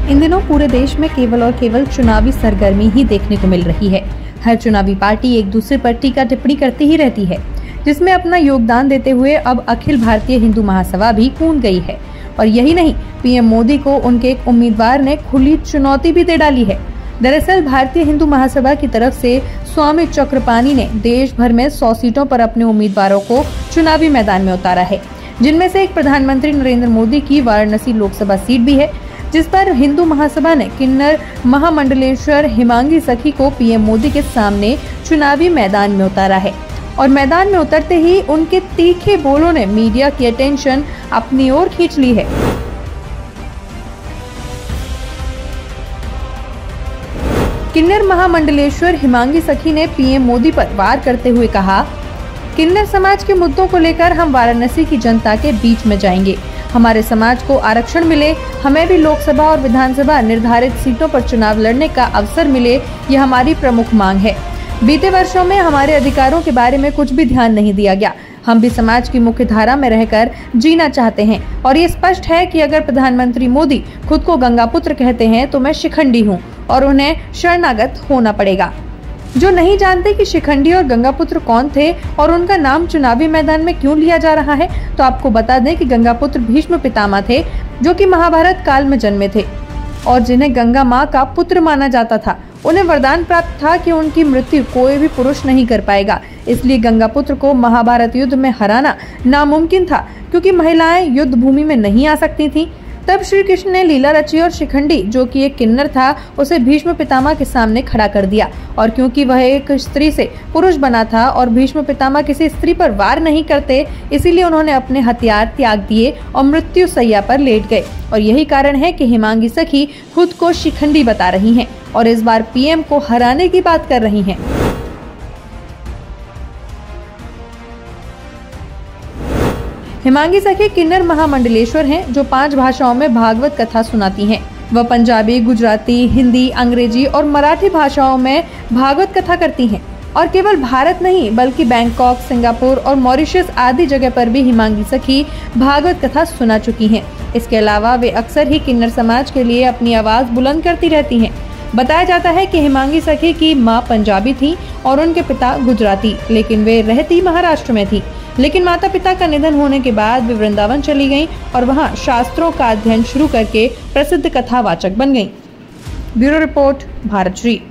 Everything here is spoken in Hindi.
इन दिनों पूरे देश में केवल और केवल चुनावी सरगर्मी ही देखने को मिल रही है। हर चुनावी पार्टी एक दूसरे पर टीका टिप्पणी करती ही रहती है, जिसमें अपना योगदान देते हुए अब अखिल भारतीय हिंदू महासभा भी कूद गई है। और यही नहीं, पीएम मोदी को उनके एक उम्मीदवार ने खुली चुनौती भी दे डाली है। दरअसल भारतीय हिंदू महासभा की तरफ से स्वामी चक्रपाणी ने देश भर में 100 सीटों पर अपने उम्मीदवारों को चुनावी मैदान में उतारा है, जिनमें से एक प्रधानमंत्री नरेंद्र मोदी की वाराणसी लोकसभा सीट भी है, जिस पर हिंदू महासभा ने किन्नर महामंडलेश्वर हिमांगी सखी को पीएम मोदी के सामने चुनावी मैदान में उतारा है। और मैदान में उतरते ही उनके तीखे बोलों ने मीडिया की अटेंशन अपनी ओर खींच ली है। किन्नर महामंडलेश्वर हिमांगी सखी ने पीएम मोदी पर वार करते हुए कहा, किन्नर समाज के मुद्दों को लेकर हम वाराणसी की जनता के बीच में जाएंगे। हमारे समाज को आरक्षण मिले, हमें भी लोकसभा और विधानसभा निर्धारित सीटों पर चुनाव लड़ने का अवसर मिले, यह हमारी प्रमुख मांग है। बीते वर्षों में हमारे अधिकारों के बारे में कुछ भी ध्यान नहीं दिया गया। हम भी समाज की मुख्य धारा में रहकर जीना चाहते हैं और ये स्पष्ट है कि अगर प्रधानमंत्री मोदी खुद को गंगा पुत्र कहते हैं तो मैं शिखंडी हूँ और उन्हें शरणागत होना पड़ेगा। जो नहीं जानते कि शिखंडी और गंगापुत्र कौन थे और उनका नाम चुनावी मैदान में क्यों लिया जा रहा है, तो आपको बता दें कि गंगापुत्र भीष्म पितामह थे, जो कि महाभारत काल में जन्मे थे और जिन्हें गंगा माँ का पुत्र माना जाता था। उन्हें वरदान प्राप्त था कि उनकी मृत्यु कोई भी पुरुष नहीं कर पाएगा, इसलिए गंगापुत्र को महाभारत युद्ध में हराना नामुमकिन था, क्योंकि महिलाएं युद्ध भूमि में नहीं आ सकती थीं। तब श्री कृष्ण ने लीला रची और शिखंडी, जो कि एक किन्नर था, उसे भीष्म पितामह के सामने खड़ा कर दिया। और क्योंकि वह एक स्त्री से पुरुष बना था और भीष्म पितामह किसी स्त्री पर वार नहीं करते, इसीलिए उन्होंने अपने हथियार त्याग दिए और मृत्यु सैया पर लेट गए। और यही कारण है कि हिमांगी सखी खुद को शिखंडी बता रही हैं और इस बार पीएम को हराने की बात कर रही हैं। हिमांगी सखी किन्नर महामंडलेश्वर हैं, जो 5 भाषाओं में भागवत कथा सुनाती हैं। वह पंजाबी, गुजराती, हिंदी, अंग्रेजी और मराठी भाषाओं में भागवत कथा करती हैं। और केवल भारत नहीं बल्कि बैंकॉक, सिंगापुर और मॉरिशस आदि जगह पर भी हिमांगी सखी भागवत कथा सुना चुकी हैं। इसके अलावा वे अक्सर ही किन्नर समाज के लिए अपनी आवाज बुलंद करती रहती हैं। बताया जाता है कि हिमांगी सखी की मां पंजाबी थी और उनके पिता गुजराती, लेकिन वे रहती महाराष्ट्र में थी। लेकिन माता पिता का निधन होने के बाद वे वृंदावन चली गईं और वहां शास्त्रों का अध्ययन शुरू करके प्रसिद्ध कथावाचक बन गईं। Bureau report, Bharat Shri.